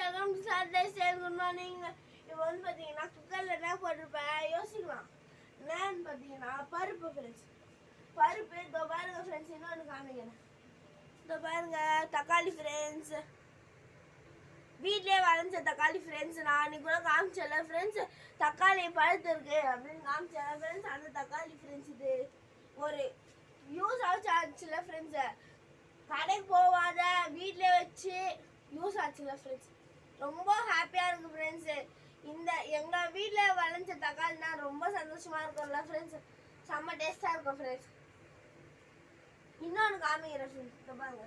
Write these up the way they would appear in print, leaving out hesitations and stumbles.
Welcome to Saturday style. Good morning. இப்போ வந்து பார்த்தீங்கன்னா குக்கரில் என்ன போட்டிருப்பேன் யோசிக்கலாம். என்னன்னு பார்த்தீங்கன்னா பருப்பு ஃப்ரெண்ட்ஸ். பருப்பு இதோ பாருங்க ஃப்ரெண்ட்ஸ், இன்னொன்று காமிக்கிறேன். இதோ பாருங்க தக்காளி ஃப்ரெண்ட்ஸ், வீட்லேயே வளைஞ்ச தக்காளி ஃப்ரெண்ட்ஸ். நான் அன்றைக்கி கூட காமிச்சல ஃப்ரெண்ட்ஸ், தக்காளி பழுத்து இருக்கு அப்படின்னு காமிச்சல ஃப்ரெண்ட்ஸ். அந்த தக்காளி ஃப்ரெண்ட்ஸ் இது ஒரு யூஸ் ஆச்சுல ஃப்ரெண்ட்ஸு. கடைக்கு போகாத வீட்டிலே வச்சு யூஸ் ஆச்சுல ஃப்ரெண்ட்ஸ். ரொம்ப ஹாப்பியாக இருக்குது ஃப்ரெண்ட்ஸு. இந்த எங்கள் வீட்டில் விளைஞ்ச தக்காளினா ரொம்ப சந்தோஷமாக இருக்கும்ல ஃப்ரெண்ட்ஸ். செம்ம டேஸ்ட்டாக இருக்கும் ஃப்ரெண்ட்ஸ். இன்னொன்று காமிக்கிறேன் ஃப்ரெண்ட்ஸ். பாருங்க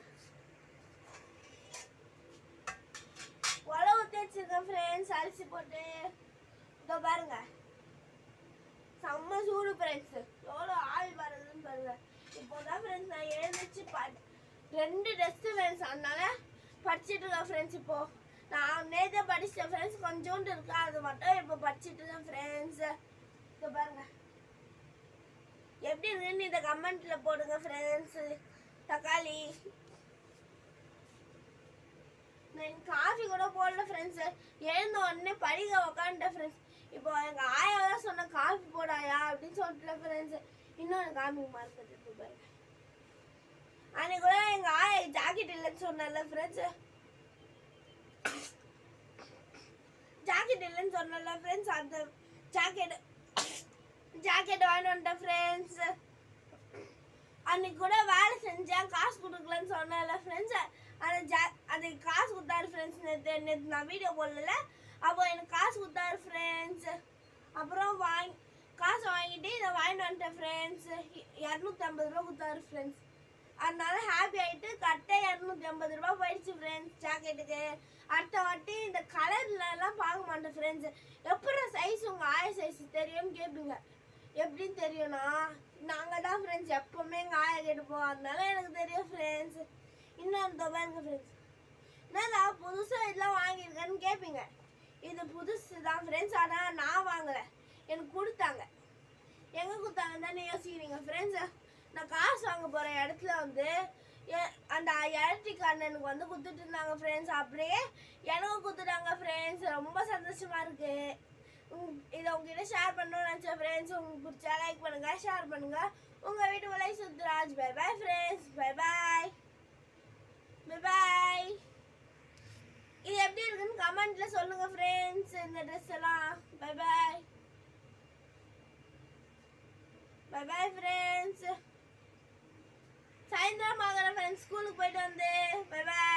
உழவு ஊற்றி வச்சுருக்கேன் ஃப்ரெண்ட்ஸ், அரிசி போட்டு. இதோ பாருங்க செம்ம சூடு ஃப்ரெண்ட்ஸ். எவ்வளோ ஆயில் வருதுன்னு பாருங்க. இப்போ தான் ஃப்ரெண்ட்ஸ் நான் எழுந்திரிச்சு 2 டெஸ்ட்டு ஃப்ரெண்ட்ஸ், அதனால படிச்சுட்டு இருக்கேன் ஃப்ரெண்ட்ஸ். இப்போது நான் நேற்றே படிச்சிட்டேன் ஃப்ரெண்ட்ஸ், கொஞ்சோண்டு இருக்கு, அது மட்டும் இப்போ படிச்சுட்டு இருக்கேன் ஃப்ரெண்ட்ஸ். இப்போ பாருங்க எப்படி இருக்குன்னு இந்த கமெண்ட்டில் போடுங்க ஃப்ரெண்ட்ஸ். தக்காளி நான் காஃபி கூட போடல ஃப்ரெண்ட்ஸு, எழுந்த உடனே படிக்க உக்காந்துட்டேன் ஃப்ரெண்ட்ஸ். இப்போ எங்கள் ஆயா தான் சொன்ன காஃபி போடாயா அப்படின்னு சொல்லிட்டு ஃப்ரெண்ட்ஸு. இன்னொன்று காஃபி மார்க்கெட் பாருங்க. அன்னைக்கு கூட எங்கள் ஆயா ஜாக்கெட் இல்லைன்னு சொன்னல ஃப்ரெண்ட்ஸு, ஜாக்கெட் இல்லைன்னு சொன்னல ஃப்ரெண்ட்ஸ், அந்த ஜாக்கெட் வாங்கிட்டு வந்துட்டேன் ஃப்ரெண்ட்ஸ். அன்னைக்கு கூட வேலை செஞ்சேன், காசு கொடுக்கலன்னு சொன்னல ஃப்ரெண்ட்ஸ். அதுக்கு காசு கொடுத்தாரு ஃப்ரெண்ட்ஸ். நேற்று நான் வீடியோ போடல, அப்போ எனக்கு காசு கொடுத்தாரு ஃப்ரெண்ட்ஸ். அப்புறம் காசு வாங்கிட்டு இதை வாங்கிட்டு வந்துட்டேன் ஃப்ரெண்ட்ஸ். 250 ரூபா கொடுத்தாரு ஃப்ரெண்ட்ஸ். அதனால ஹாப்பி ஆகிட்டு கரெக்டாக 250 ரூபா போயிடுச்சு ஃப்ரெண்ட்ஸ் ஜாக்கெட்டுக்கு. அடுத்த வாட்டி இந்த கலர்லலாம் பார்க்க மாட்டேன் ஃப்ரெண்ட்ஸ். எப்படி சைஸ் உங்கள் ஆய சைஸ் தெரியும்னு கேட்பீங்க. எப்படின்னு தெரியும்னா, நாங்கள் தான் ஃப்ரெண்ட்ஸ் எப்போவுமே எங்கள் ஆயை கேட்டுப்போம், அதனால எனக்கு தெரியும் ஃப்ரெண்ட்ஸ். இன்னும் பாருங்க ஃப்ரெண்ட்ஸ், என்னடா புதுசாக இதெல்லாம் வாங்கியிருக்கேன்னு கேட்பீங்க. இது புதுசு தான் ஃப்ரெண்ட்ஸ், ஆனால் நான் வாங்கலை, எனக்கு கொடுத்தாங்க. எங்கே கொடுத்தாங்க தானே யோசிக்கிறீங்க ஃப்ரெண்ட்ஸ். நான் காசு வாங்க போகிற இடத்துல வந்து அந்த எலக்ட்ரிக் அண்ணனுக்கு வந்து கொடுத்துட்டு இருந்தாங்க ஃப்ரெண்ட்ஸ். அப்படியே எனக்கும் கொடுத்துட்டாங்க ஃப்ரெண்ட்ஸ். ரொம்ப சந்தோஷமாக இருக்குது. இதை உங்ககிட்ட ஷேர் பண்ணணும்னு நினச்சேன் ஃப்ரெண்ட்ஸ். உங்களுக்கு பிடிச்சா லைக் பண்ணுங்கள், ஷேர் பண்ணுங்கள். உங்கள் வீட்டு வலை சுத்ராஜ். Bye bye friends. Bye bye bye bye. இது எப்படி இருக்குன்னு கமெண்ட்டில் சொல்லுங்கள் ஃப்ரெண்ட்ஸ், இந்த ட்ரெஸ் எல்லாம். Bye bye bye bye friends. சாயந்தரம் ஆகிற ஃப்ரெண்ட்ஸ், ஸ்கூலுக்கு போயிட்டு வந்து. பை பாய்.